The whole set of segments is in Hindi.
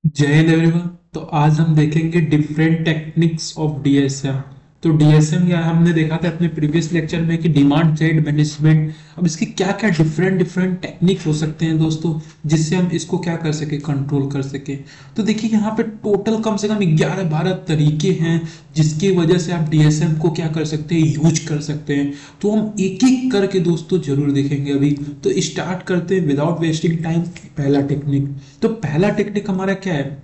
जय हिंद एवरीवन। तो आज हम देखेंगे डिफरेंट टेक्निक्स ऑफ डीएसएम। तो डीएसएम या हमने देखा था अपने प्रीवियस लेक्चर में कि डिमांड साइड मैनेजमेंट। अब इसके क्या क्या डिफरेंट डिफरेंट टेक्निक हो सकते हैं दोस्तों, जिससे हम इसको क्या कर सके, कंट्रोल कर सके। तो देखिए यहाँ पे टोटल कम से कम 11-12 तरीके हैं जिसकी वजह से आप डीएसएम को क्या कर सकते हैं, यूज कर सकते हैं। तो हम एक एक करके दोस्तों जरूर देखेंगे अभी। तो स्टार्ट करते हैं विदाउट वेस्टिंग टाइम। पहला टेक्निक, तो पहला टेक्निक हमारा क्या है,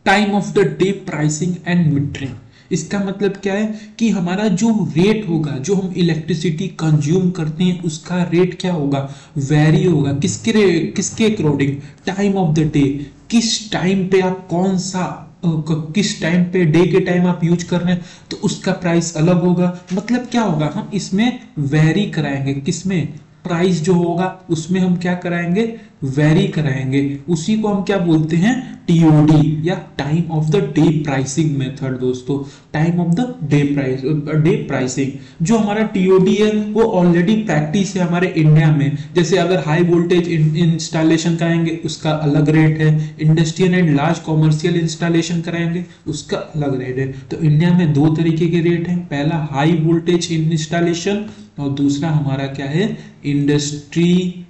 time of the day pricing and metering. इसका मतलब क्या है कि हमारा जो रेट होगा, जो हम इलेक्ट्रिसिटी कंज्यूम करते हैं उसका रेट क्या होगा, वेरी होगा। किसके according, time of the day. किस टाइम पे आप कौन सा किस टाइम पे, डे के टाइम आप यूज कर रहे हैं तो उसका प्राइस अलग होगा। मतलब क्या होगा, हम इसमें वेरी कराएंगे। किसमें, प्राइस जो होगा उसमें हम क्या कराएंगे, वेरी कराएंगे। उसी को हम क्या बोलते हैं, टीओडी या time of the day pricing method दोस्तों। Time of the day pricing जो हमारा टीओडी है वो ऑलरेडी प्रैक्टिस है हमारे इंडिया में। जैसे अगर हाई वोल्टेज इंस्टॉलेशन कराएंगे उसका अलग रेट है, industrial and large commercial installation कराएंगे उसका अलग रेट है। तो इंडिया में दो तरीके के रेट हैं, पहला हाई वोल्टेज इंस्टॉलेशन और दूसरा हमारा क्या है, इंडस्ट्री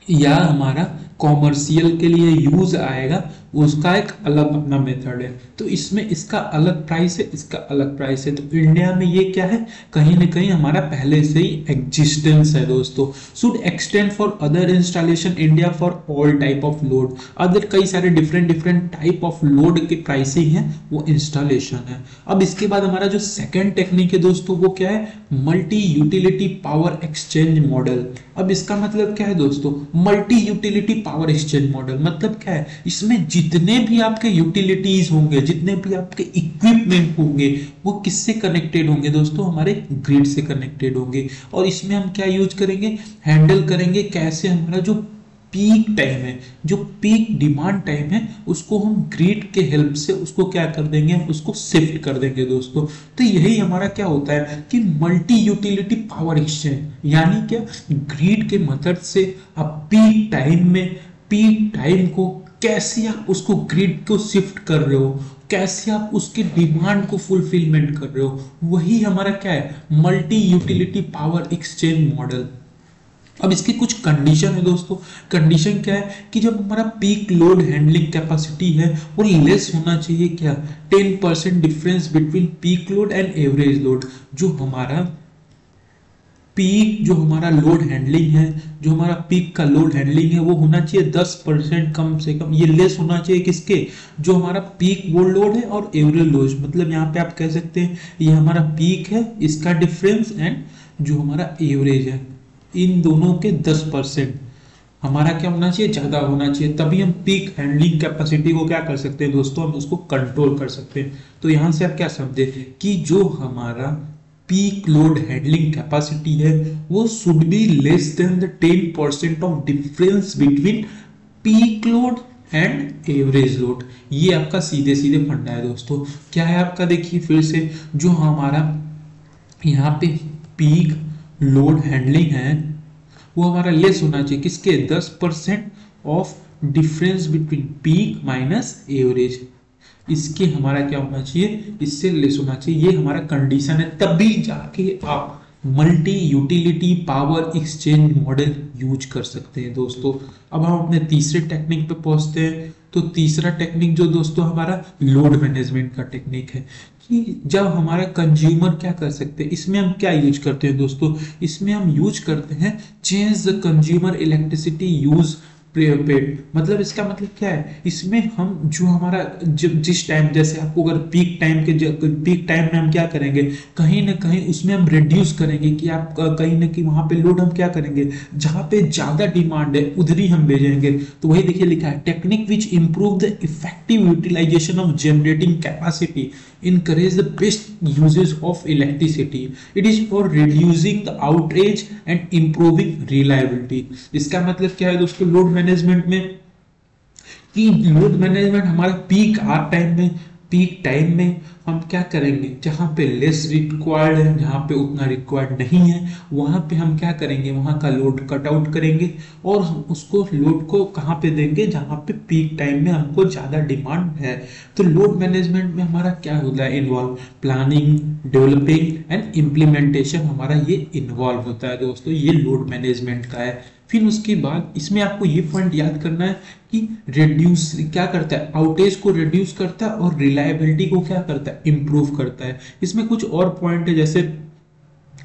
या हमारा कॉमर्शियल के लिए यूज आएगा, उसका एक अलग अपना मेथड है। तो इसमें इसका अलग प्राइस है, इसका अलग प्राइस है। तो इंडिया में ये क्या है, कहीं ना कहीं हमारा पहले से ही एग्जिस्टेंस है दोस्तों। Should extend for other installation India for all type of load. Other कई सारे different different type of load की प्राइसिंग है, वो इंस्टॉलेशन है। अब इसके बाद हमारा जो सेकेंड टेक्निक है दोस्तों वो क्या है, multi utility power exchange model. अब इसका मतलब क्या है दोस्तों, multi utility power exchange model मतलब क्या है, इसमें जितने भी आपके यूटिलिटीज होंगे, जितने भी आपके इक्विपमेंट होंगे वो किससे कनेक्टेड होंगे दोस्तों, हमारे ग्रिड से कनेक्टेड होंगे। और इसमें हम क्या यूज करेंगे, हैंडल करेंगे कैसे, हमारा जो पीक टाइम है, जो पीक डिमांड टाइम है उसको हम ग्रिड के हेल्प से उसको क्या कर देंगे, हम उसको शिफ्ट कर देंगे दोस्तों। तो यही हमारा क्या होता है कि मल्टी यूटिलिटी पावर एक्सचेंज, यानी क्या, ग्रिड के मदद से आप पीक टाइम को कैसे आप उसको ग्रिड को शिफ्ट कर रहे हो, कैसे आप उसकी डिमांड को फुलफिलमेंट कर रहे हो, वही हमारा क्या है, multi utility power exchange model. अब इसके कुछ कंडीशन है दोस्तों। कंडीशन क्या है कि जब हमारा पीक लोड हैंडलिंग कैपेसिटी है वो लेस होना चाहिए, क्या, 10% difference between peak load and average load. जो हमारा लोड हैंडलिंग है, जो हमारा पीक का लोड हैंडलिंग है वो होना चाहिए 10% कम से कम। ये लेस होना चाहिए किसके, जो हमारा पीक वो लोड है और एवरेज लोड। मतलब यहाँ पे आप कह सकते हैं ये हमारा पीक है, इसका डिफरेंस, एंड जो हमारा एवरेज है, इन दोनों के 10% हमारा क्या होना चाहिए, ज्यादा होना चाहिए। तभी हम पीक हैंडलिंग कैपेसिटी को क्या कर सकते हैं दोस्तों, हम उसको कंट्रोल कर सकते हैं। तो यहां से आप क्या समझे कि जो हमारा पीक लोड हैंडलिंग कैपेसिटी है वो should be less than the 10% of difference between peak load and average load. ये आपका सीधे सीधे फंडा है दोस्तों। क्या है आपका, देखिए फिर से, जो हमारा यहाँ पे पीक लोड हैंडलिंग है वो हमारा लेस होना चाहिए किसके, 10% of difference between peak minus average. इसके हमारा क्या होना चाहिए, इससे लेस होना चाहिए। ये हमारा कंडीशन है, तभी जाके आप multi utility power exchange model use कर सकते हैं दोस्तों। अब हम अपने तीसरे टेक्निक पे पहुंचते हैं। तो तीसरा टेक्निक जो दोस्तों हमारा लोड मैनेजमेंट का टेक्निक है, कि जब हमारा कंज्यूमर क्या कर सकते हैं, इसमें हम क्या यूज करते हैं दोस्तों, इसमें हम यूज करते हैं change the consumer electricity use paid. मतलब इसका मतलब क्या है, इसमें हम जो हमारा जिस टाइम, जैसे आपको अगर पीक टाइम में हम क्या करेंगे, कहीं ना कहीं उसमें हम रिड्यूस करेंगे कि आप कहीं ना कहीं वहां पे लोड हम क्या करेंगे, जहां पे ज्यादा डिमांड है उधर ही हम भेजेंगे। तो वही देखिए लिखा है, technique which improve the effective utilization of generating capacity encourage the best uses of electricity. It is for reducing the outage and improving reliability. इसका मतलब क्या है दोस्तों, लोड मैनेजमेंट में, कि लोड मैनेजमेंट हमारा पीक टाइम में हम क्या करेंगे, जहाँ पे लेस रिक्वायर्ड है, जहाँ पे उतना रिक्वायर्ड नहीं है, वहाँ पे हम क्या करेंगे, वहाँ का लोड कट आउट करेंगे और हम उसको लोड को कहाँ पे देंगे, जहाँ पे पीक टाइम में हमको ज़्यादा डिमांड है। तो लोड मैनेजमेंट में हमारा क्या होता है involve, planning, developing and implementation हमारा ये इन्वॉल्व होता है दोस्तों, ये लोड मैनेजमेंट का है। फिर उसके बाद इसमें आपको ये पॉइंट याद करना है कि रिड्यूस क्या करता है, आउटेज को रिड्यूस करता है और रिलायबिलिटी को क्या करता है, इंप्रूव करता है। इसमें कुछ और पॉइंट है, जैसे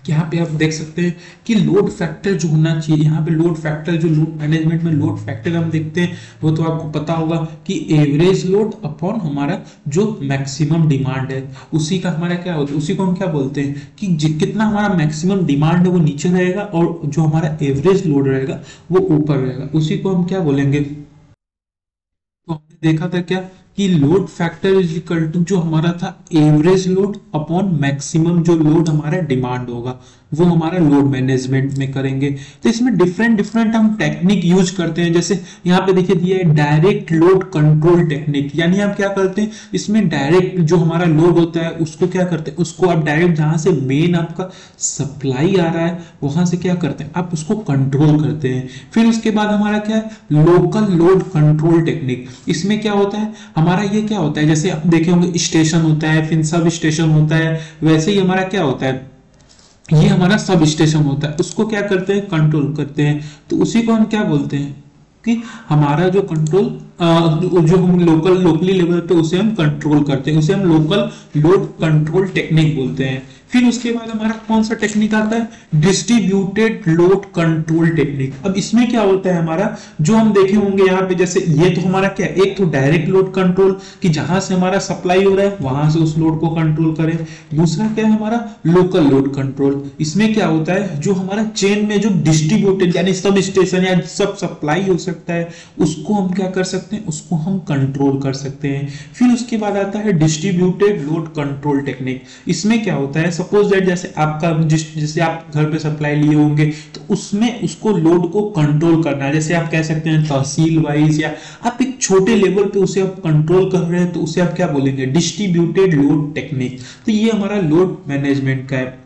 यहाँ पे आप देख सकते हैं कि लोड फैक्टर जो होना चाहिए, यहाँ पे लोड फैक्टर, जो लोड मैनेजमेंट में लोड फैक्टर हम देखते हैं वो तो आपको पता होगा कि एवरेज लोड अपॉन हमारा जो मैक्सिमम डिमांड है, उसी का हमारा क्या होता है, उसी को हम क्या बोलते हैं कि कितना हमारा मैक्सिमम डिमांड है वो नीचे रहेगा और जो हमारा एवरेज लोड रहेगा वो ऊपर रहेगा, उसी को हम क्या बोलेंगे। तो हमने देखा था क्या कि load factor is equal to जो हमारा था एवरेज लोड अपॉन मैक्सिमम जो लोड हमारा डिमांड होगा, वो हमारा लोड मैनेजमेंट में करेंगे। तो इसमें डिफरेंट डिफरेंट हम टेक्निक यूज करते हैं, जैसे यहाँ पे देखिए दिया है डायरेक्ट लोड कंट्रोल टेक्निक, यानी हम क्या करते हैं इसमें डायरेक्ट जो हमारा लोड होता है उसको क्या करते हैं, उसको आप डायरेक्ट जहां से मेन आपका सप्लाई आ रहा है वहां से क्या करते हैं, आप उसको कंट्रोल करते हैं। फिर उसके बाद हमारा क्या है लोकल लोड कंट्रोल टेक्निक, इसमें क्या होता है हमारा, ये क्या होता है जैसे आप देखे होंगे स्टेशन होता है, फिर सब स्टेशन होता है, वैसे ही हमारा क्या होता है, ये हमारा सब स्टेशन होता है, उसको क्या करते हैं कंट्रोल करते हैं। तो उसी को हम क्या बोलते हैं कि हमारा जो कंट्रोल जो हम लोकली लेवल पे उसे हम कंट्रोल करते हैं, उसे हम लोकल लोड कंट्रोल टेक्निक बोलते हैं। फिर उसके बाद हमारा कौन सा टेक्निक आता है, डिस्ट्रीब्यूटेड लोड कंट्रोल टेक्निक। अब इसमें क्या होता है हमारा, जो हम देखे होंगे यहाँ पे, जैसे ये तो हमारा क्या, एक तो डायरेक्ट लोड कंट्रोल कि जहां से हमारा सप्लाई हो रहा है वहां से उस लोड को कंट्रोल करें। दूसरा क्या है हमारा लोकल लोड कंट्रोल, इसमें क्या होता है जो हमारा चेन में जो डिस्ट्रीब्यूटेड यानी सब स्टेशन या सब सप्लाई हो सकता है उसको हम क्या कर सकते हैं, उसको हम कंट्रोल कर सकते हैं। फिर उसके बाद आता है डिस्ट्रीब्यूटेड लोड कंट्रोल टेक्निक, इसमें क्या होता है सपोज दैट जैसे आपका जैसे आप घर पे सप्लाई लिए होंगे तो उसमें उसको लोड को कंट्रोल करना है, जैसे आप कह सकते हैं तहसील वाइज या आप एक छोटे लेवल पे उसे आप कंट्रोल कर रहे हैं तो उसे आप क्या बोलेंगे, डिस्ट्रीब्यूटेड लोड टेक्निक। तो ये हमारा लोड मैनेजमेंट का है।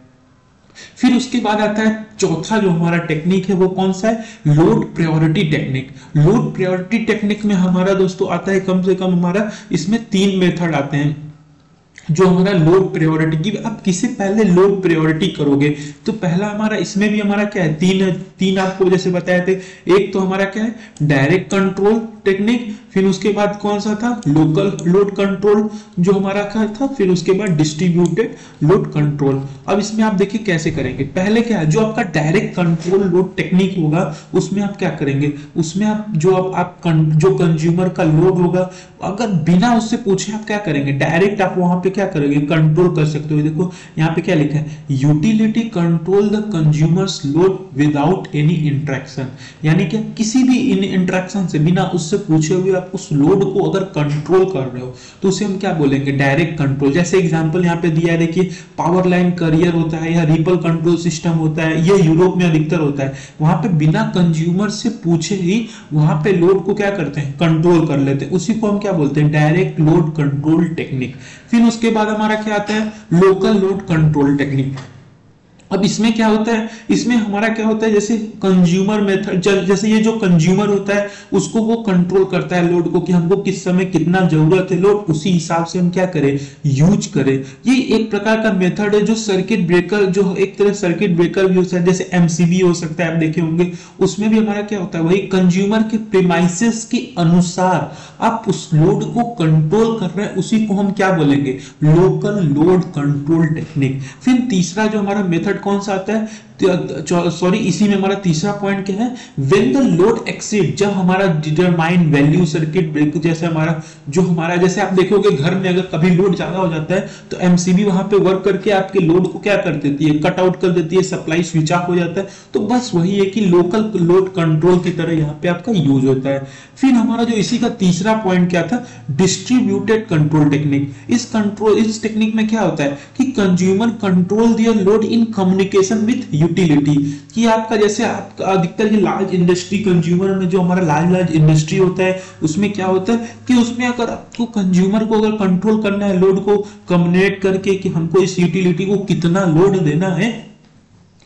फिर उसके बाद आता है चौथा जो हमारा टेक्निक है वो कौन सा है, load priority technique. Load priority technique में हमारा दोस्तों आता है कम से कम हमारा इसमें 3 मेथड आते हैं जो हमारा लोड प्रायोरिटी की, आप किसे पहले लोड प्रायोरिटी करोगे। तो पहला हमारा इसमें भी हमारा क्या है, तीन आपको जैसे बताए थे, एक तो हमारा क्या है डायरेक्ट कंट्रोल टेक्निक, फिर उसके बाद कौन सा था लोकल लोड कंट्रोल जो हमारा क्या था, फिर उसके बाद डिस्ट्रीब्यूटेड लोड कंट्रोल। अब इसमें आप देखिए कैसे करेंगे, पहले क्या है जो आपका डायरेक्ट कंट्रोल लोड टेक्निक होगा उसमें आप क्या करेंगे, उसमें आप जो कंज्यूमर का लोड होगा अगर बिना उससे पूछे आप क्या करेंगे, डायरेक्ट आप वहां पे क्या करेंगे कंट्रोल कर सकते हो। देखो यहाँ पे क्या लिखा है, utility control the consumers load without any interaction, यानी कि किसी भी इंटरेक्शन से बिना उससे पूछे हुए आप उस लोड को अगर कंट्रोल कर रहे हो तो उसे हम क्या बोलेंगे, डायरेक्ट कंट्रोल। जैसे एग्जांपल यहाँ पे दिया है देखिए, पावर लाइन कैरियर होता है या रिपल कंट्रोल सिस्टम होता है, ये यूरोप में अधिकतर होता है, वहां पे बिना कंज्यूमर से पूछे ही वहां पे लोड को क्या करते हैं कंट्रोल कर लेते हैं, उसी को हम क्या बोलते हैं डायरेक्ट लोड कंट्रोल टेक्निक। फिर उसके बाद हमारा क्या आता है लोकल लोड कंट्रोल टेक्निक। अब इसमें क्या होता है, इसमें हमारा क्या होता है जैसे कंज्यूमर मेथड, जैसे ये जो कंज्यूमर होता है उसको वो कंट्रोल करता है लोड को कि हमको किस समय कितना जरूरत है लोड, उसी हिसाब से हम क्या करें यूज करें। ये एक प्रकार का मेथड है जो सर्किट ब्रेकर, जो एक तरह सर्किट ब्रेकर भी होता है, जैसे एमसीबी हो सकता है आप देखे होंगे, उसमें भी हमारा क्या होता है वही कंज्यूमर के प्रीमाइसेस के अनुसार आप उस लोड को कंट्रोल कर रहे हैं, उसी को हम क्या बोलेंगे लोकल लोड कंट्रोल टेक्निक। फिर तीसरा जो हमारा मेथड कौन सा आता है, सॉरी इसी में हमारा तीसरा पॉइंट क्या है, व्हेन द लोड एक्सीड, जब हमारा डिटरमाइन वैल्यू सर्किट ब्रेकर, जैसे हमारा जो हमारा जैसे आप देखोगे घर में अगर कभी लोड ज्यादा हो जाता है तो एमसीबी वहां पे वर्क करके आपके लोड को क्या कर देती है, कट आउट कर देती है, सप्लाई स्विच ऑफ हो जाता है। तो बस वही है कि लोकल लोड कंट्रोल की तरह यहाँ पे आपका यूज होता है। फिर हमारा जो इसी का तीसरा पॉइंट क्या था, डिस्ट्रीब्यूटेड कंट्रोल टेक्निक। इस टेक्निक में क्या होता है कि consumer control their load in communication with utility कि आपका जैसे आपका अधिकतर ये लार्ज इंडस्ट्री कंज्यूमर में जो हमारा लार्ज इंडस्ट्री होता है उसमें क्या होता है कि उसमें अगर आपको कंज्यूमर को अगर कंट्रोल करना है लोड को कम्युनिकेट करके कि हमको इस यूटिलिटी को कितना लोड देना है,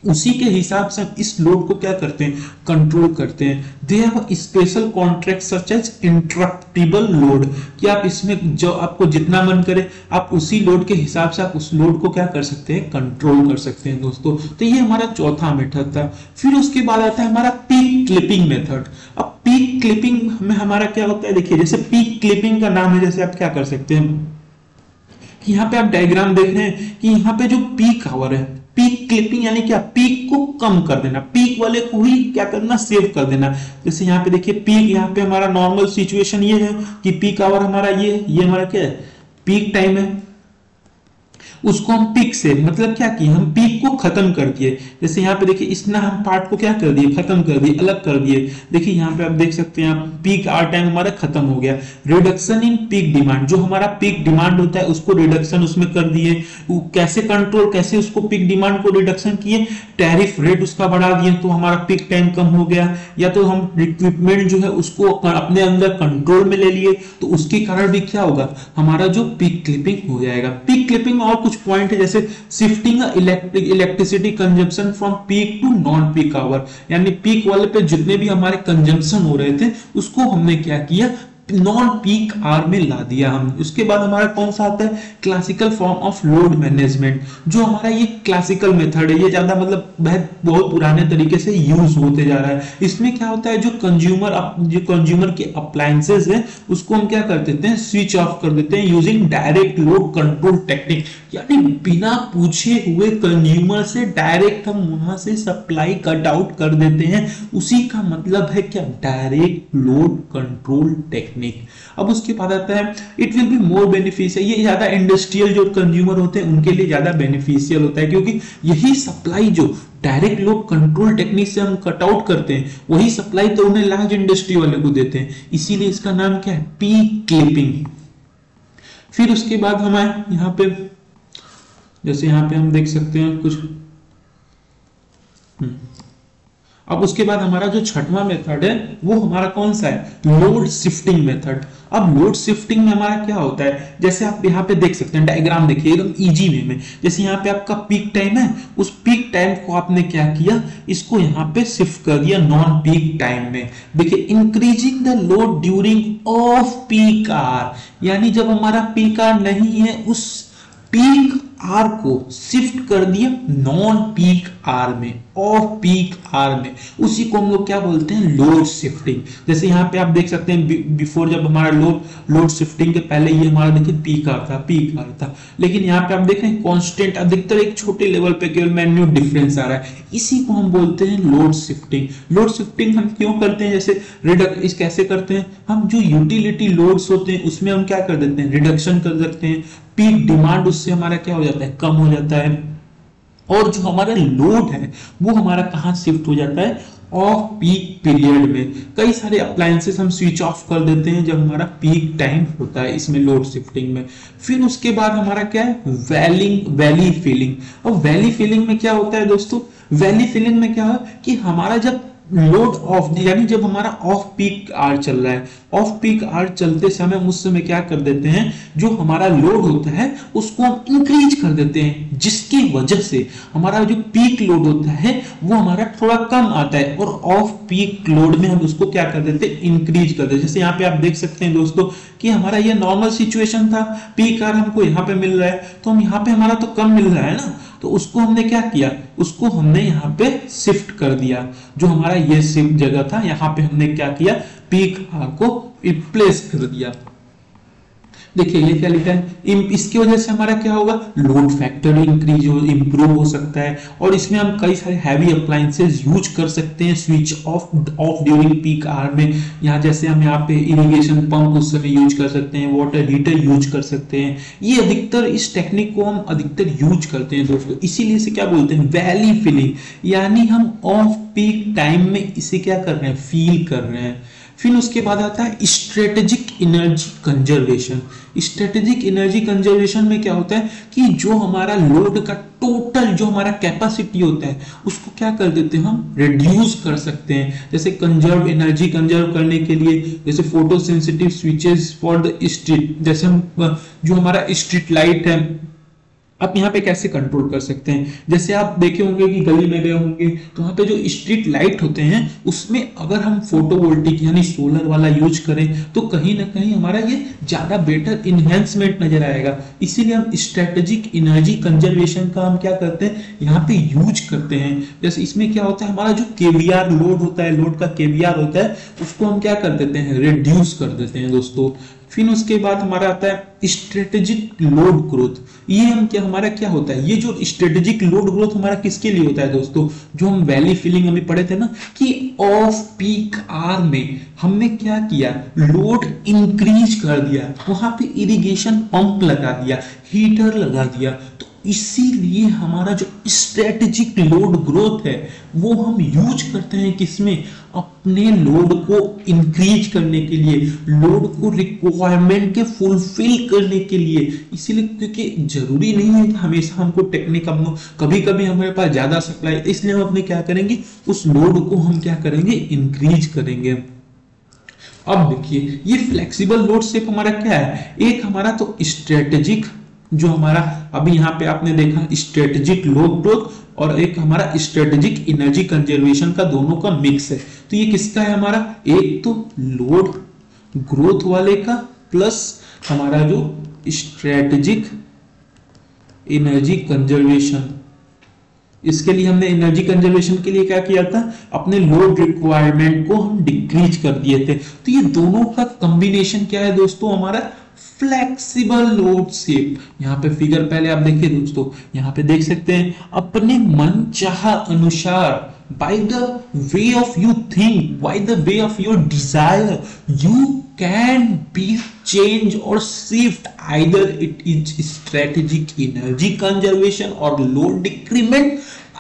उसी के हिसाब से हम इस लोड को क्या करते हैं कंट्रोल करते हैं। They have special contract such as interruptible load कि आप इसमें जो आपको जितना मन करे आप उसी लोड के हिसाब से आप उस लोड को क्या कर सकते हैं कंट्रोल कर सकते हैं दोस्तों। तो ये हमारा चौथा मेथड था। फिर उसके बाद आता है हमारा पीक क्लिपिंग मेथड। अब पीक क्लिपिंग में हमारा क्या होता है, देखिए जैसे पीक क्लिपिंग का नाम है, जैसे आप क्या कर सकते हैं कि यहाँ पे आप डायग्राम देख रहे हैं कि यहाँ पे जो पीक आवर है, पीक क्लिपिंग यानी क्या, पीक को कम कर देना, पीक वाले को ही क्या करना सेव कर देना। जैसे यहाँ पे देखिए पीक, यहाँ पे हमारा नॉर्मल सिचुएशन ये है कि पीक आवर हमारा ये हमारा क्या है पीक टाइम है, उसको हम पीक से मतलब क्या किए हम पीक को खत्म कर दिए। जैसे यहाँ पे देखिए इतना हम पार्ट को क्या कर दिए खत्म कर दिए, अलग कर दिए। देखिए यहाँ पे आप देख सकते हैं पीक आवर टाइम हमारा खत्म हो गया। रिडक्शन इन पीक डिमांड, जो हमारा पीक डिमांड होता है उसको रिडक्शन उसमें कर दिए। कैसे कंट्रोल, कैसे उसको पीक डिमांड को रिडक्शन किए, टैरिफ रेट उसका बढ़ा दिए तो हमारा पीक टाइम कम हो गया। या तो हम इक्विपमेंट जो है उसको अपने अंदर कंट्रोल में ले लिए तो उसके कारण भी क्या होगा हमारा जो पीक क्लिपिंग हो जाएगा। पीक क्लिपिंग और कुछ पॉइंट है जैसे shifting electricity consumption from peak to non peak hour, यानी पीक वाले पे जितने भी हमारे कंजम्पशन हो रहे थे उसको हमने क्या किया नॉन पीक आवर में ला दिया हम। उसके बाद हमारा कौन सा आता है classical form of load management. जो हमारा ये क्लासिकल मेथड है ये ज्यादा मतलब बहुत पुराने तरीके से यूज होते जा रहा है। इसमें क्या होता है जो कंज्यूमर के अप्लायंसेस है उसको हम क्या कर देते हैं स्विच ऑफ कर देते हैं using direct load control technique, यानी बिना पूछे हुए कंज्यूमर से डायरेक्ट हम वहां से सप्लाई कट आउट कर देते हैं। उसी का मतलब है क्या डायरेक्ट लोड कंट्रोल टेक्निक। अब उसके बाद आता है it will be more beneficial, ये ज्यादा इंडस्ट्रियल जो कंज्यूमर होते हैं उनके लिए ज्यादा बेनिफिशियल होता है क्योंकि यही सप्लाई जो डायरेक्ट लोड कंट्रोल टेक्निक से हम कट आउट करते हैं वही सप्लाई तो उन्हें लार्ज इंडस्ट्री वाले को देते हैं, इसीलिए इसका नाम क्या है पीक क्लिपिंग। फिर उसके बाद हमें यहाँ पे जैसे यहाँ पे हम देख सकते हैं कुछ अब उसके बाद हमारा जो छठवां मेथड है वो हमारा कौन सा है लोड शिफ्टिंग मेथड। अब लोड शिफ्टिंग में हमारा क्या होता है जैसे आप यहाँ पे देख सकते हैं डायग्राम देखिए एकदम इजी वे में। जैसे यहाँ पे आपका पीक टाइम है, उस पीक टाइम को आपने क्या किया इसको यहाँ पे शिफ्ट कर दिया नॉन पीक टाइम में। देखिए increasing the load during off peak hour, यानी जब हमारा पीक आवर नहीं है उस पीक आर को शिफ्ट कर दिया नॉन पीक आर में, ऑफ पीक आर में। उसी को हम लोग क्या बोलते हैं लोड शिफ्टिंग। जैसे यहाँ पे आप देख सकते हैं बिफोर जब हमारा लोड शिफ्टिंग के पहले ये हमारा देखिए पीक आर था, लेकिन यहाँ पे आप देख रहे हैं कांस्टेंट अधिकतर एक छोटे लेवल पे केवल मैन्यूट डिफरेंस आ रहा है, इसी को हम बोलते हैं लोड शिफ्टिंग। लोड शिफ्टिंग हम क्यों करते हैं, जैसे इस कैसे करते हैं हम जो यूटिलिटी लोड्स होते हैं उसमें हम क्या कर देते हैं रिडक्शन कर सकते हैं, पीक डिमांड उससे हमारा क्या हो जाता है कम हो जाता है, और जो हमारा लोड है वो हमारा कहां शिफ्ट हो जाता है ऑफ पीक पीरियड में। कई सारे अप्लायंसेस हम स्विच ऑफ कर देते हैं जब हमारा पीक टाइम होता है इसमें लोड शिफ्टिंग में। फिर उसके बाद हमारा क्या है वैली फिलिंग। और वैली फिलिंग में क्या होता है दोस्तों, वैली फिलिंग में क्या है कि हमारा जब लोड ऑफ यानी जब हमारा ऑफ पीक आवर चल रहा है, ऑफ पीक आवर चलते समय उस समय क्या कर देते हैं जो हमारा लोड होता है उसको हम इंक्रीज कर देते हैं, जिसकी वजह से हमारा जो पीक लोड होता है वो हमारा थोड़ा कम आता है और ऑफ पीक लोड में हम उसको क्या कर देते हैं इंक्रीज कर देते हैं। जैसे यहाँ पे आप देख सकते हैं दोस्तों कि हमारा ये नॉर्मल सिचुएशन था, पीक आवर हमको यहाँ पे मिल रहा है तो हम यहाँ पे हमारा तो कम मिल रहा है ना, तो उसको हमने क्या किया उसको हमने यहाँ पे शिफ्ट कर दिया। जो हमारा ये शिफ्ट जगह था यहाँ पे हमने क्या किया पीक आवर को रिप्लेस कर दिया। देखिए ये क्या लिखा है, इसकी वजह से हमारा क्या होगा लोड फैक्टर इंप्रूव हो सकता है और इसमें हम कई सारे हैवी अप्लायंसेस यूज कर सकते हैं switch off during peak hour में। यहाँ जैसे हम यहाँ पे इरिगेशन पंप उस समय यूज कर सकते हैं, वाटर हीटर यूज कर सकते हैं। ये अधिकतर इस टेक्निक को हम अधिकतर यूज करते हैं दोस्तों, इसीलिए इसे क्या बोलते हैं वैली फिलिंग, यानी हम ऑफ पीक टाइम में इसे क्या कर रहे हैं फील कर रहे हैं। फिर उसके बाद आता है strategic energy conservation. Strategic energy conservation में क्या होता है कि जो हमारा लोड का टोटल जो हमारा कैपेसिटी होता है उसको क्या कर देते हैं, हम रिड्यूस कर सकते हैं। जैसे कंजर्व एनर्जी कंजर्व करने के लिए जैसे photo sensitive switches for the street, जैसे हम जो हमारा स्ट्रीट लाइट है आप यहाँ पे कैसे कंट्रोल कर सकते हैं। जैसे आप देखे होंगे कि गली में गए होंगे तो वहां पे जो स्ट्रीट लाइट होते हैं उसमें अगर हम फोटोवोल्टिक यानी सोलर वाला यूज करें तो कहीं ना कहीं हमारा ये ज्यादा बेटर इन्हेंसमेंट नजर आएगा। इसीलिए हम स्ट्रेटेजिक एनर्जी कंजर्वेशन का हम क्या करते हैं यहाँ पे यूज करते हैं। जैसे इसमें क्या होता है, हमारा जो केवीआर लोड होता है, लोड का केवीआर होता है उसको हम क्या कर देते हैं, रिड्यूस कर देते हैं दोस्तों। फिर उसके बाद हमारा आता है स्ट्रेटेजिक लोड ग्रोथ। ये हम क्या हमारा क्या होता है, ये जो स्ट्रेटेजिक लोड ग्रोथ हमारा किसके लिए होता है दोस्तों, जो हम वैली फिलिंग हमें पढ़े थे ना कि ऑफ पीक आवर में हमने क्या किया, लोड इंक्रीज कर दिया, वहां पे इरिगेशन पंप लगा दिया, हीटर लगा दिया। तो इसीलिए हमारा जो स्ट्रेटेजिक लोड ग्रोथ है वो हम यूज करते हैं किसमें, अपने लोड को इंक्रीज करने के लिए, लोड को रिक्वायरमेंट के फुलफिल करने के लिए। इसीलिए क्योंकि जरूरी नहीं है कि हमेशा हमको टेक्निक हमको कभी कभी हमारे पास ज्यादा सप्लाई, इसलिए हम अपने क्या करेंगे उस लोड को हम क्या करेंगे, इंक्रीज करेंगे। अब देखिए ये फ्लेक्सिबल लोड शेप हमारा क्या है, एक हमारा तो स्ट्रेटेजिक जो हमारा अभी यहाँ पे आपने देखा स्ट्रेटेजिक लोड ग्रोथ और एक हमारा स्ट्रेटेजिक एनर्जी कंजर्वेशन का दोनों का मिक्स है। तो ये किसका है हमारा, एक तो लोड ग्रोथ वाले का प्लस हमारा जो स्ट्रेटेजिक एनर्जी कंजर्वेशन। इसके लिए हमने एनर्जी कंजर्वेशन के लिए क्या किया था, अपने लोड रिक्वायरमेंट को हम डिक्रीज कर दिए थे। तो ये दोनों का कॉम्बिनेशन क्या है दोस्तों, हमारा फ्लेक्सिबल लोड शेप। यहाँ पे फिगर पहले आप देखिए दोस्तों, यहाँ पे देख सकते हैं अपने मन चाह अनुसार, by the way of you think, by the way of your desire, you can be change और shift, either it is strategic energy conservation और load decrement,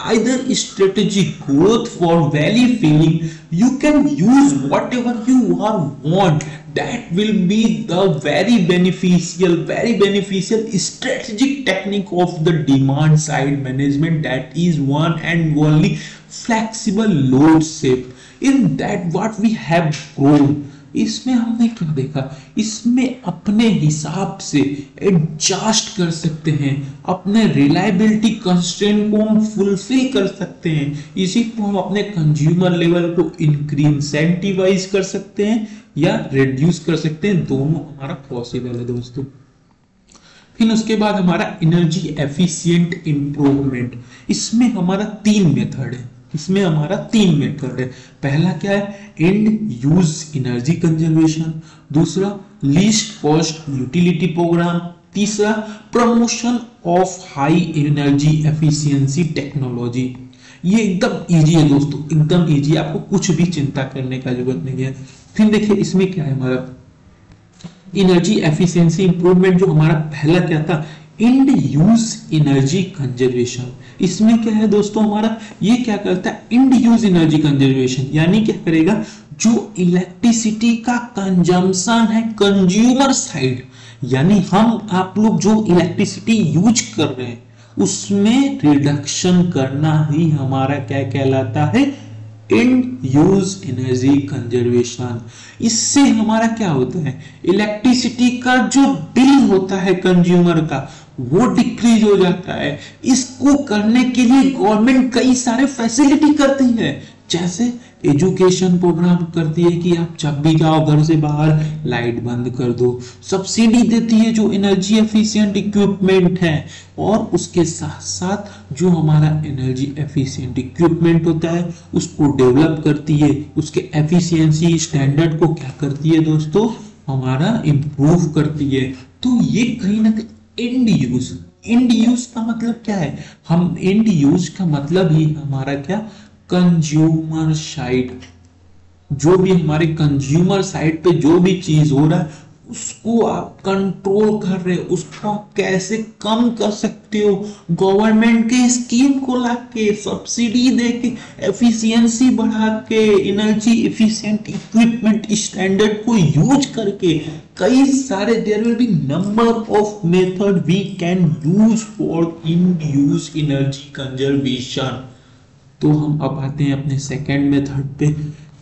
either strategic growth for valley filling. You can use whatever you want. That will be the very beneficial strategic technique of the demand side management. That is one and only flexible load shape. In that what we have grown, इसमें हमने क्या देखा, इसमें अपने हिसाब से एडजस्ट कर सकते हैं, अपने रिलायबिलिटी कंस्ट्रेंट को हम फुलफिल कर सकते हैं, इसी को हम अपने कंज्यूमर लेवल को इंसेंटिवाइज कर सकते हैं या रिड्यूस कर सकते हैं, दोनों हमारा पॉसिबल है दोस्तों। फिर उसके बाद हमारा एनर्जी एफिशिएंट इंप्रूवमेंट। इसमें हमारा 3 मेथड है, इसमें हमारा 3 मेथड है। पहला क्या है, एंड यूज एनर्जी कंजर्वेशन, दूसरा लीस्ट कॉस्ट यूटिलिटी प्रोग्राम, तीसरा promotion of high energy efficiency technology. ये एकदम इजी है दोस्तों, एकदम इजी, आपको कुछ भी चिंता करने का जरूरत नहीं है। फिर देखिए इसमें क्या है हमारा एनर्जी एफिशिएंसी इंप्रूवमेंट, जो हमारा पहला क्या था, एंड यूज एनर्जी कंजर्वेशन। इसमें क्या है दोस्तों, हमारा ये क्या करता है, एंड यूज एनर्जी कंजर्वेशन, यानी क्या करेगा, जो इलेक्ट्रिसिटी का कंजम्पशन है कंज्यूमर साइड, यानी हम आप लोग जो इलेक्ट्रिसिटी यूज कर रहे हैं उसमें रिडक्शन करना ही हमारा क्या कहलाता है, एंड यूज एनर्जी कंजर्वेशन। इससे हमारा क्या होता है, इलेक्ट्रिसिटी का जो बिल होता है कंज्यूमर का वो डिक्रीज हो जाता है। इसको करने के लिए गवर्नमेंट कई सारे फैसिलिटी करती है, जैसे एजुकेशन प्रोग्राम करती है कि आप जब भी जाओ घर से बाहर लाइट बंद कर दो, सब्सिडी देती है जो एनर्जी एफिशिएंट इक्विपमेंट है, और उसके साथ साथ जो हमारा एनर्जी एफिशिएंट इक्विपमेंट होता है उसको डेवलप करती है, उसके एफिशिएंसी स्टैंडर्ड को क्या करती है दोस्तों, हमारा इंप्रूव करती है। तो ये कहीं ना कहीं एंड यूज का मतलब क्या है, हम एंड यूज का मतलब ही हमारा क्या, कंज्यूमर साइड, जो भी हमारे कंज्यूमर साइड पे जो भी चीज हो रहा है उसको आप कंट्रोल कर रहे हो, उसको आप कैसे कम कर सकते हो, गवर्नमेंट के स्कीम को लाके, सब्सिडी देके, एफिशिएंसी बढ़ा के, एनर्जी एफिशिएंट इक्विपमेंट स्टैंडर्ड को यूज करके, कई सारे there will be number of method we can use for induce energy conservation. तो हम अब आते हैं अपने सेकेंड मेथड पे,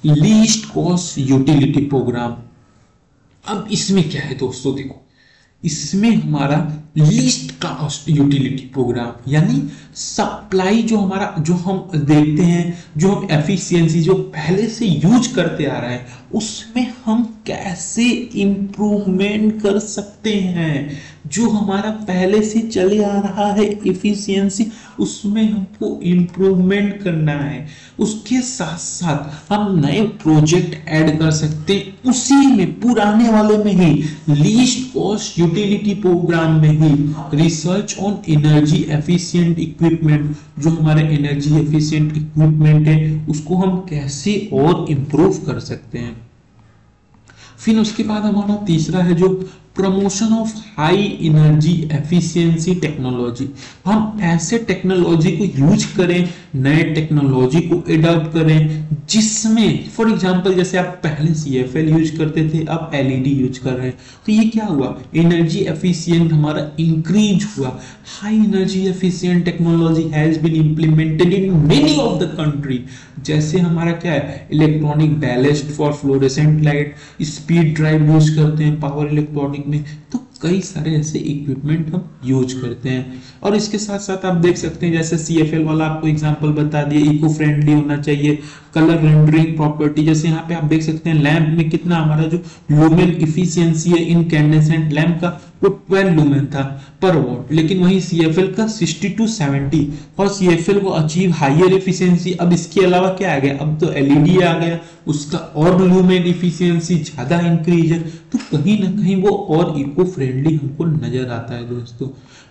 लीस्ट कॉस्ट यूटिलिटी प्रोग्राम। अब इसमें क्या है दोस्तों, देखो इसमें हमारा लीस्ट कॉस्ट यूटिलिटी प्रोग्राम यानी सप्लाई जो हमारा, जो हम देखते हैं, जो हम एफिशिएंसी जो पहले से यूज करते आ रहे हैं, उसमें हम कैसे इंप्रूवमेंट कर सकते हैं। जो हमारा पहले से चले आ रहा है एफिशिएंसी, उसमें हमको इंप्रूवमेंट करना है। उसके साथ साथ हम नए प्रोजेक्ट ऐड कर सकते हैं उसी में, पुराने वाले में ही, लीस्ट कॉस्ट यूटिलिटी प्रोग्राम में ही। Research on energy efficient equipment, जो हमारे एनर्जी एफिशिएंट इक्विपमेंट है उसको हम कैसे और इंप्रूव कर सकते हैं। फिर उसके बाद हमारा तीसरा है जो promotion of high energy efficiency technology. हम ऐसे टेक्नोलॉजी को यूज करें, नए टेक्नोलॉजी को एडॉप्ट करें जिसमें, फॉर एग्जांपल जैसे आप पहले सीएफएल यूज करते थे, अब एलईडी यूज कर रहे हैं, तो ये क्या हुआ, एनर्जी एफिशिएंट हमारा इंक्रीज हुआ। High energy efficient technology has been implemented in many of the country. जैसे हमारा क्या है, electronic ballast for fluorescent light, speed drive use करते हैं पावर इलेक्ट्रॉनिक में, तो कई सारे ऐसे इक्विपमेंट हम यूज करते हैं। और इसके साथ साथ आप देख सकते हैं जैसे सीएफएल वाला आपको एग्जांपल बता दिए, इको फ्रेंडली होना चाहिए, कलर रेंडरिंग प्रॉपर्टी, जैसे यहाँ पे आप देख सकते हैं लैंप में कितना हमारा जो लुमेन इफिशियंसी है इनकैंडेसेंट लैंप का, वो 12 लुमेन था पर वॉट, लेकिन वही सीएफएल का 60 to 70, और सीएफएल को अचीव हायर एफिशिएंसी। अब इसके अलावा क्या आ गया, अब तो एलईडी आ गया, उसका और लुमेन इफिशियंसी ज्यादा इंक्रीज है, तो कहीं ना कहीं वो और इको फ्रेंडली हमको नजर आता है दोस्तों।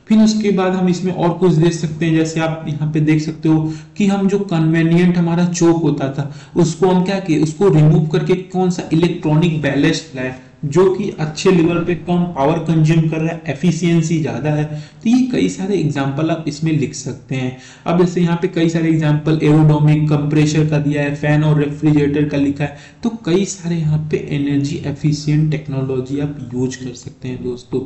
फिर उसके बाद हम इसमें और कुछ देख सकते हैं, जैसे आप यहाँ पे देख सकते हो कि हम जो कन्वेनियंट हमारा चोक होता था उसको हम क्या किए, उसको रिमूव करके कौन सा इलेक्ट्रॉनिक बैलेस्ट लाए जो कि अच्छे लेवल पे कम पावर कंज्यूम कर रहा है, एफिशिएंसी ज्यादा है। तो ये कई सारे एग्जांपल आप इसमें लिख सकते हैं। अब जैसे यहाँ पे कई सारे एग्जांपल एरोडोमिक कंप्रेसर का दिया है, फैन और रेफ्रिजरेटर का लिखा है, तो कई सारे यहाँ पे एनर्जी एफिशिएंट टेक्नोलॉजी आप यूज कर सकते हैं दोस्तों।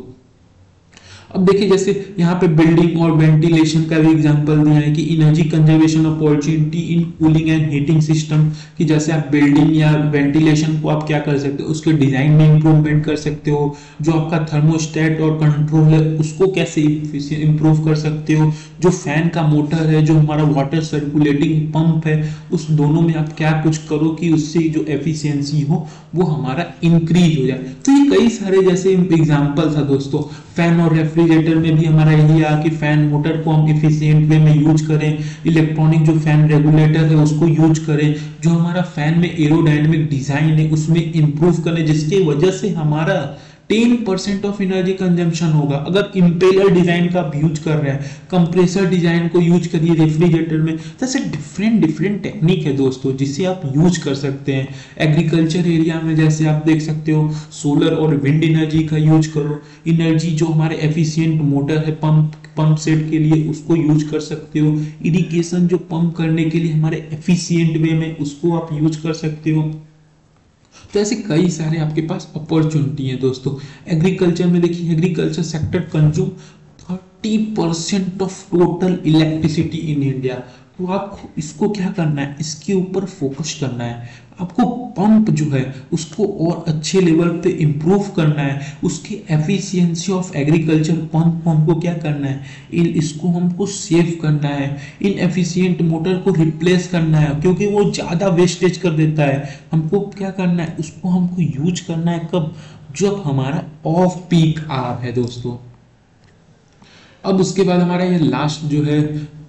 अब देखिए जैसे यहाँ पे बिल्डिंग और वेंटिलेशन का भी एग्जांपल दिया है कि energy conservation opportunity in cooling and heating system, कि जैसे आप बिल्डिंग या वेंटिलेशन को आप क्या कर सकते हो, उसके डिजाइन में इंप्रूवमेंट कर सकते हो, जो आपका थर्मोस्टेट और कंट्रोल है उसको कैसे इंप्रूव कर सकते हो, जो फैन का मोटर है, जो हमारा वाटर सर्कुलेटिंग पंप है, उस दोनों में आप क्या कुछ करो कि उससे जो एफिशिएंसी हो वो हमारा इंक्रीज हो जाए। तो ये कई सारे जैसे एग्जांपल था दोस्तों। फैन और रेफ्रिजरेटर में भी हमारा यही आ कि फैन मोटर को हम एफिशिएंट वे में यूज करें, इलेक्ट्रॉनिक जो फैन रेगुलेटर है उसको यूज करें, जो हमारा फैन में एरोडायनेमिक डिजाइन है उसमें इंप्रूव करें, जिसकी वजह से हमारा 10% ऑफ एनर्जी कंजम्पशन होगा। अगर इंपेलर डिजाइन का आप यूज कर रहे हैं, कंप्रेसर डिजाइन को यूज करिए रेफ्रिजरेटर में, तो ऐसे डिफरेंट टेक्निक है दोस्तों जिसे आप यूज कर सकते हैं। एग्रीकल्चर एरिया में जैसे आप देख सकते हो सोलर और विंड एनर्जी का यूज करो, एनर्जी जो हमारे एफिशिएंट मोटर है पंप सेट के लिए उसको यूज कर सकते हो, इरिगेशन जो पंप करने के लिए हमारे एफिशिएंट वे में उसको आप यूज कर सकते हो। तो ऐसे कई सारे आपके पास अपॉर्चुनिटी है दोस्तों। एग्रीकल्चर में देखिए, agriculture sector consume 30% of total electricity in India. तो आपको इसको क्या करना है, इसके ऊपर फोकस करना है। आपको पंप जो है उसको और अच्छे लेवल पे इंप्रूव करना है, उसकी एफिशिएंसी ऑफ एग्रीकल्चर पंप को हमको क्या करना है, इसको हमको सेव करना है, इन एफिशिएंट मोटर को रिप्लेस करना है क्योंकि वो ज़्यादा वेस्टेज कर देता है। हमको क्या करना है, उसको हमको यूज करना है कब, जब हमारा ऑफ पीक आवर है दोस्तों। अब उसके बाद हमारा ये लास्ट जो है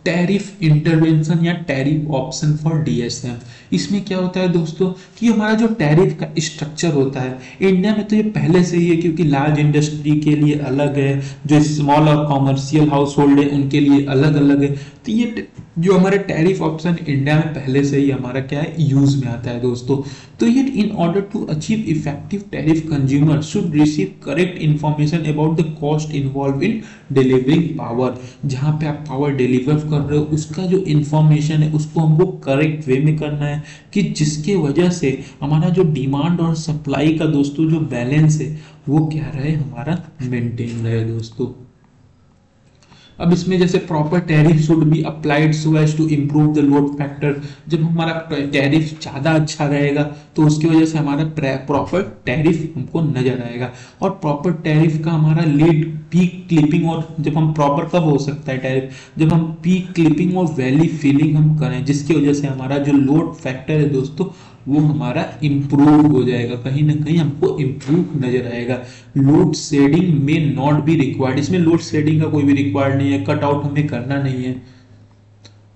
टैरिफ इंटरवेंशन या टैरिफ ऑप्शन फॉर डीएसएम। इसमें क्या होता है दोस्तों कि हमारा जो टैरिफ का स्ट्रक्चर होता है इंडिया में तो ये पहले से ही है, क्योंकि लार्ज इंडस्ट्री के लिए अलग है, जो स्मॉल और कॉमर्शियल हाउस होल्ड है उनके लिए अलग अलग है। तो ये जो हमारे टैरिफ ऑप्शन इंडिया में पहले से ही हमारा क्या है यूज में आता है दोस्तों। तो ये in order to achieve effective tariff consumer should receive correct information about the cost involve in delivering power. जहां पे आप पावर डिलीवर कर रहे हो उसका जो इंफॉर्मेशन है उसको हमको करेक्ट वे में करना है, कि जिसके वजह से हमारा जो डिमांड और सप्लाई का दोस्तों जो बैलेंस है वो क्या रहे, हमारा मेंटेन रहे दोस्तों। अब इसमें जैसे proper tariff should be applied so as to improve the load factor. जब हमारा टैरिफ ज़्यादा अच्छा रहेगा तो उसकी वजह से हमारा प्रॉपर टैरिफ हमको नजर आएगा। और प्रॉपर टैरिफ का हमारा लीड पीक क्लिपिंग, और जब हम प्रॉपर कब हो सकता है टैरिफ, जब हम पीक क्लिपिंग और वैली फिलिंग हम करें, जिसकी वजह से हमारा जो लोड फैक्टर है दोस्तों वो हमारा इम्प्रूव हो जाएगा, कहीं ना कहीं हमको इम्प्रूव नजर आएगा। लोड शेडिंग में नॉट बी रिक्वायर्ड, इसमें लोड शेडिंग का कोई भी रिक्वायर्ड नहीं है, कट आउट हमें करना नहीं है।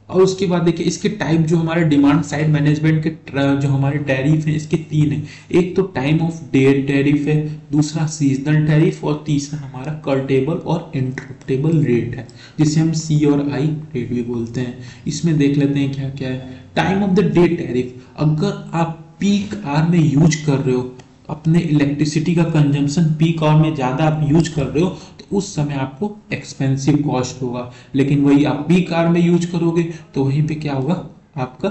और उसके बाद देखिए इसके टाइप जो हमारे डिमांड साइड मैनेजमेंट के जो हमारे टैरिफ हैं इसके तीन है। एक तो टाइम ऑफ डे टैरिफ है, दूसरा सीजनल टैरिफ, और तीसरा हमारा कर्टेबल और इंटरप्टेबल रेट है, जिसे हम सी और आई रेट भी बोलते हैं। इसमें देख लेते हैं क्या क्या है। Time of the day tariff, अगर आप पीक आवर में यूज कर रहे हो, अपने इलेक्ट्रिसिटी का कंजम्पशन पीक आवर में ज्यादा आप यूज कर रहे हो तो उस समय आपको एक्सपेंसिव कॉस्ट होगा। लेकिन वही आप पीक आवर में यूज करोगे तो वहीं पे क्या होगा, आपका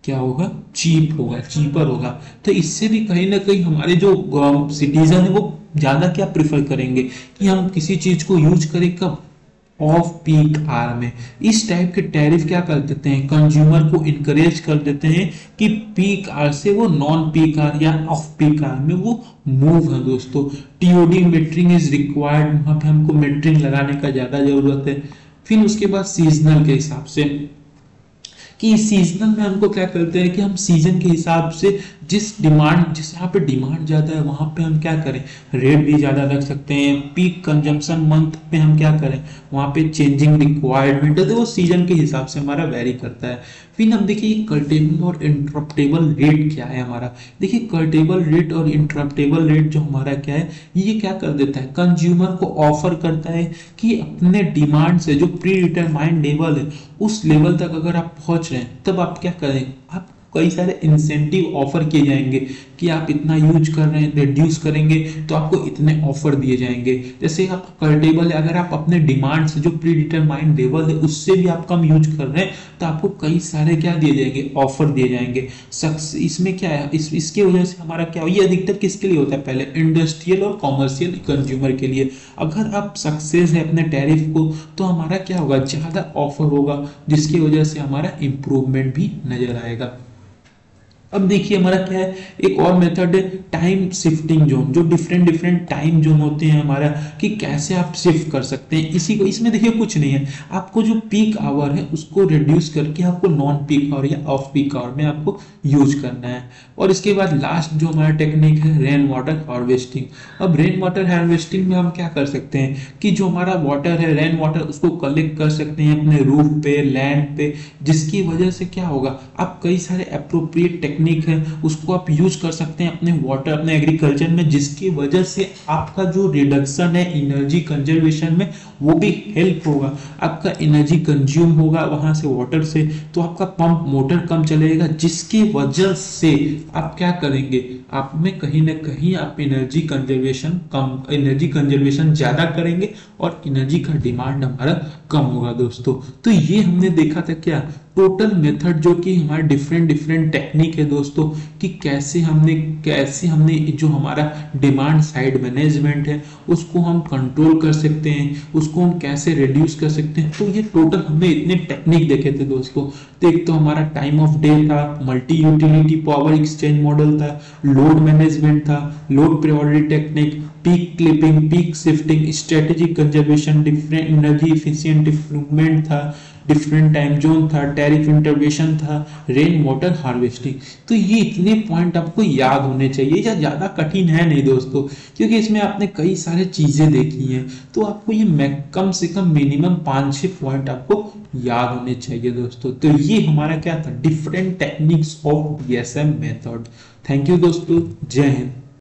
क्या होगा, चीप होगा, चीपर होगा। तो इससे भी कहीं ना कहीं हमारे जो सिटीजन है वो ज्यादा क्या प्रिफर करेंगे कि हम किसी चीज को यूज करें कब, ऑफ पीक आवर में। इस टाइप के टैरिफ क्या कर देते हैं, कंज्यूमर को इनकरेज कर देते हैं कि पीक आवर से वो नॉन पीक आवर या ऑफ पीक आवर में वो मूव है दोस्तों। टीओडी मीटरिंग इज रिक्वायर्ड, वहां पे हमको मीटरिंग लगाने का ज्यादा जरूरत है। फिर उसके बाद सीजनल के हिसाब से, कि सीजनल में हमको क्या करते हैं कि हम सीजन के हिसाब से जिस यहाँ पे डिमांड ज्यादा है वहां पे हम क्या करें, रेट भी ज्यादा रख सकते हैं। पीक कंजम्पशन मंथ पे हम क्या करें, वहां पे चेंजिंग रिक्वायरमेंट है, तो वो सीजन के हिसाब से हमारा वेरी करता है। फिर हम देखिए कर्टेबल और इंटरप्टेबल रेट क्या है हमारा। देखिए कर्टेबल रेट और इंटरप्टेबल रेट जो हमारा क्या है, ये क्या कर देता है, कंज्यूमर को ऑफर करता है कि अपने डिमांड से जो प्री डिटरमाइंड लेवल है उस लेवल तक अगर आप पहुंच रहे हैं तब आप क्या करें, आप कई सारे इंसेंटिव ऑफर किए जाएंगे कि आप इतना यूज कर रहे हैं, रिड्यूस करेंगे तो आपको इतने ऑफर दिए जाएंगे। जैसे आप कर्टेबल है, अगर आप अपने डिमांड से जो प्री डिटरमाइंड लेवल है उससे भी आप कम यूज कर रहे हैं तो आपको कई सारे क्या दिए जाएंगे, ऑफर दिए जाएंगे। इसमें क्या है, इसके वजह से हमारा क्या हो, ये अधिकतर किसके लिए होता है, पहले इंडस्ट्रियल और कॉमर्शियल कंज्यूमर के लिए। अगर आप सक्सेस है अपने टैरिफ को तो हमारा क्या होगा, ज्यादा ऑफर होगा, जिसकी वजह से हमारा इंप्रूवमेंट भी नजर आएगा। अब देखिए हमारा क्या है, एक और मेथड है टाइम शिफ्टिंग जोन, जो डिफरेंट डिफरेंट टाइम जोन होते हैं हमारा, कि कैसे आप शिफ्ट कर सकते हैं इसी को। इसमें देखिए कुछ नहीं है, आपको जो पीक आवर है उसको रिड्यूस करके आपको नॉन पीक आवर या ऑफ पीक आवर में आपको यूज करना है। और इसके बाद लास्ट जो हमारा टेक्निक है रेन वाटर हार्वेस्टिंग। अब रेन वाटर हार्वेस्टिंग में हम क्या कर सकते हैं कि जो हमारा वाटर है, रेन वाटर, उसको कलेक्ट कर सकते हैं अपने रूफ पे, लैंड पे, जिसकी वजह से क्या होगा, आप कई सारे अप्रोप्रिएट टेक्निक है उसको आप यूज कर सकते हैं अपने वाटर, अपने एग्रीकल्चर में, जिसकी वजह से आपका जो रिडक्शन है एनर्जी कंजर्वेशन में वो भी हेल्प होगा। आपका एनर्जी कंज्यूम होगा वहां से वाटर से, तो आपका पंप मोटर कम चलेगा, जिसकी वजह से आप क्या करेंगे, आप में कहीं ना कहीं आप एनर्जी कंजर्वेशन ज्यादा करेंगे और एनर्जी का डिमांड हमारा कम होगा दोस्तों। तो ये हमने देखा था क्या, टोटल मेथड जो कि हमारे डिफरेंट डिफरेंट टेक्निक है दोस्तों, कि कैसे हमने जो हमारा डिमांड साइड मैनेजमेंट है उसको हम कंट्रोल कर सकते हैं, उसको हम कैसे रिड्यूस कर सकते हैं। तो ये टोटल हमने इतने टेक्निक देखे थे दोस्तों। तो एक तो हमारा टाइम ऑफ डे था, multi utility power exchange model था, लोड मैनेजमेंट था, load priority technique, peak clipping, peak shifting, strategic conservation, different energy efficient improvement था, डिफरेंट टाइम जोन था, टैरिफ इंटरवेंशन था, रेन वाटर हार्वेस्टिंग। तो ये इतने पॉइंट आपको याद होने चाहिए, या ज्यादा कठिन है नहीं दोस्तों, क्योंकि इसमें आपने कई सारे चीजें देखी हैं। तो आपको ये कम से कम मिनिमम 5-6 पॉइंट आपको याद होने चाहिए दोस्तों। तो ये हमारा क्या था, different techniques of DSM method. Thank you दोस्तों, जय हिंद।